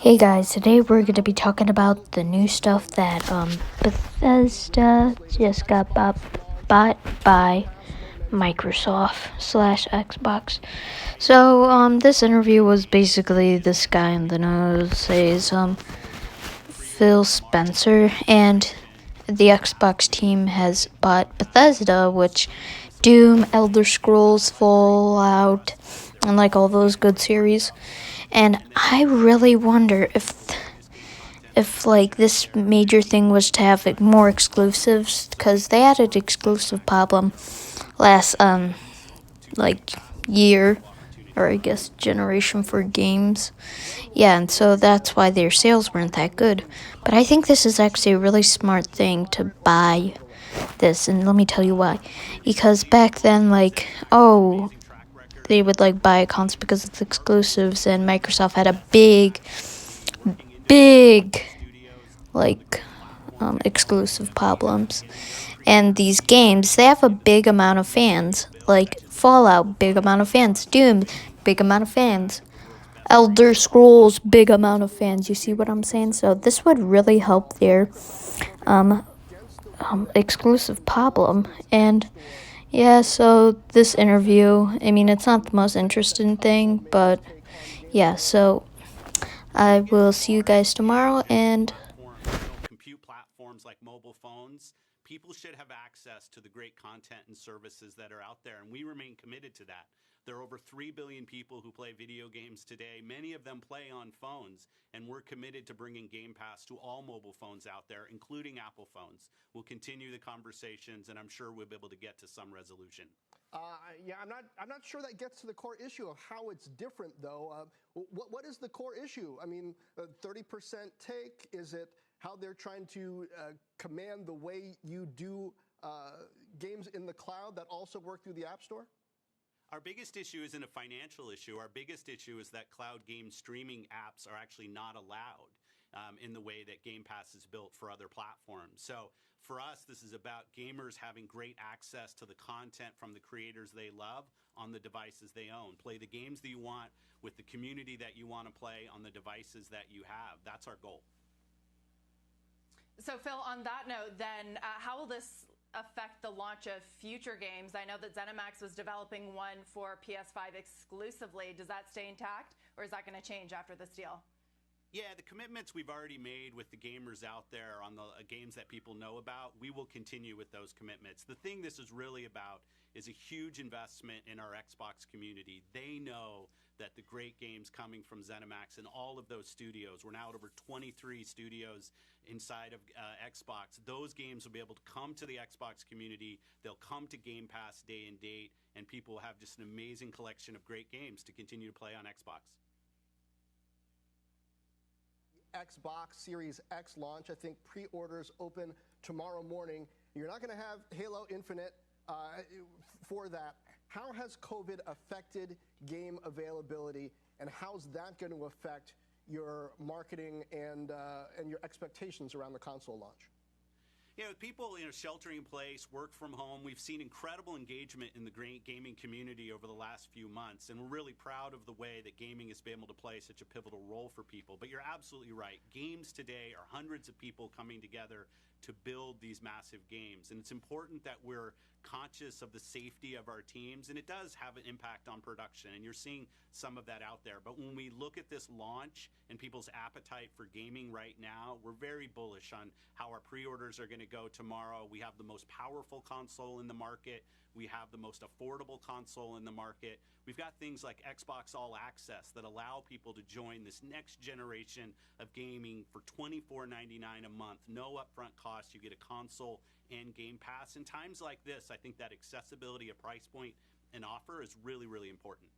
Hey guys, today we're going to be talking about the new stuff that Bethesda just got bought by Microsoft/Xbox. So this interview was basically this guy in the nose says Phil Spencer and the Xbox team has bought Bethesda, which Doom, Elder Scrolls, Fallout, and like all those good series. And I really wonder if like this major thing was to have like more exclusives, because they had an exclusive problem last like year, or I guess generation, for games. Yeah, and so that's why their sales weren't that good. But I think this is actually a really smart thing to buy this, and let me tell you why. Because back then, like, they would like buy accounts because it's exclusives, and Microsoft had a big like exclusive problems. And these games, they have a big amount of fans. Like Fallout, big amount of fans. Doom, big amount of fans. Elder Scrolls, big amount of fans. You see what I'm saying? So this would really help their um, exclusive problem. And yeah, so this interview, I mean, it's not the most interesting thing, but yeah, so I will see you guys tomorrow, and compute platforms like mobile phones, people should have access to the great content and services that are out there, and we remain committed to that. There are over 3 billion people who play video games today. Many of them play on phones, and we're committed to bringing Game Pass to all mobile phones out there, including Apple phones. We'll continue the conversations, and I'm sure we'll be able to get to some resolution. Yeah, I'm not sure that gets to the core issue of how it's different, though. What is the core issue? I mean, 30% take, is it how they're trying to command the way you do games in the cloud that also work through the App Store? Our biggest issue isn't a financial issue. Our biggest issue is that cloud game streaming apps are actually not allowed in the way that Game Pass is built for other platforms. So for us, this is about gamers having great access to the content from the creators they love on the devices they own. Play the games that you want with the community that you want to play on the devices that you have. That's our goal. So, Phil, on that note, then, how will this affect the launch of future games? I know that ZeniMax was developing one for PS5 exclusively. Does that stay intact, or is that going to change after this deal? Yeah, the commitments we've already made with the gamers out there on the games that people know about, we will continue with those commitments. The thing this is really about is a huge investment in our Xbox community. They know that the great games coming from ZeniMax and all of those studios, we're now at over 23 studios inside of Xbox, those games will be able to come to the Xbox community. They'll come to Game Pass day and date, and people will have just an amazing collection of great games to continue to play on Xbox. Xbox Series X launch. I think pre-orders open tomorrow morning. You're not going to have Halo Infinite for that. How has COVID affected game availability, and how's that going to affect your marketing and your expectations around the console launch? Yeah, with people sheltering in place, work from home, we've seen incredible engagement in the gaming community over the last few months, and we're really proud of the way that gaming has been able to play such a pivotal role for people. But you're absolutely right. Games today are hundreds of people coming together to build these massive games, and it's important that we're conscious of the safety of our teams, and it does have an impact on production, and you're seeing some of that out there. But when we look at this launch and people's appetite for gaming right now, we're very bullish on how our pre-orders are going to go tomorrow. We have the most powerful console in the market. We have the most affordable console in the market. We've got things like Xbox All Access that allow people to join this next generation of gaming for $24.99 a month. No upfront cost. You get a console and Game Pass. In times like this, I think that accessibility of price point and offer is really, really important.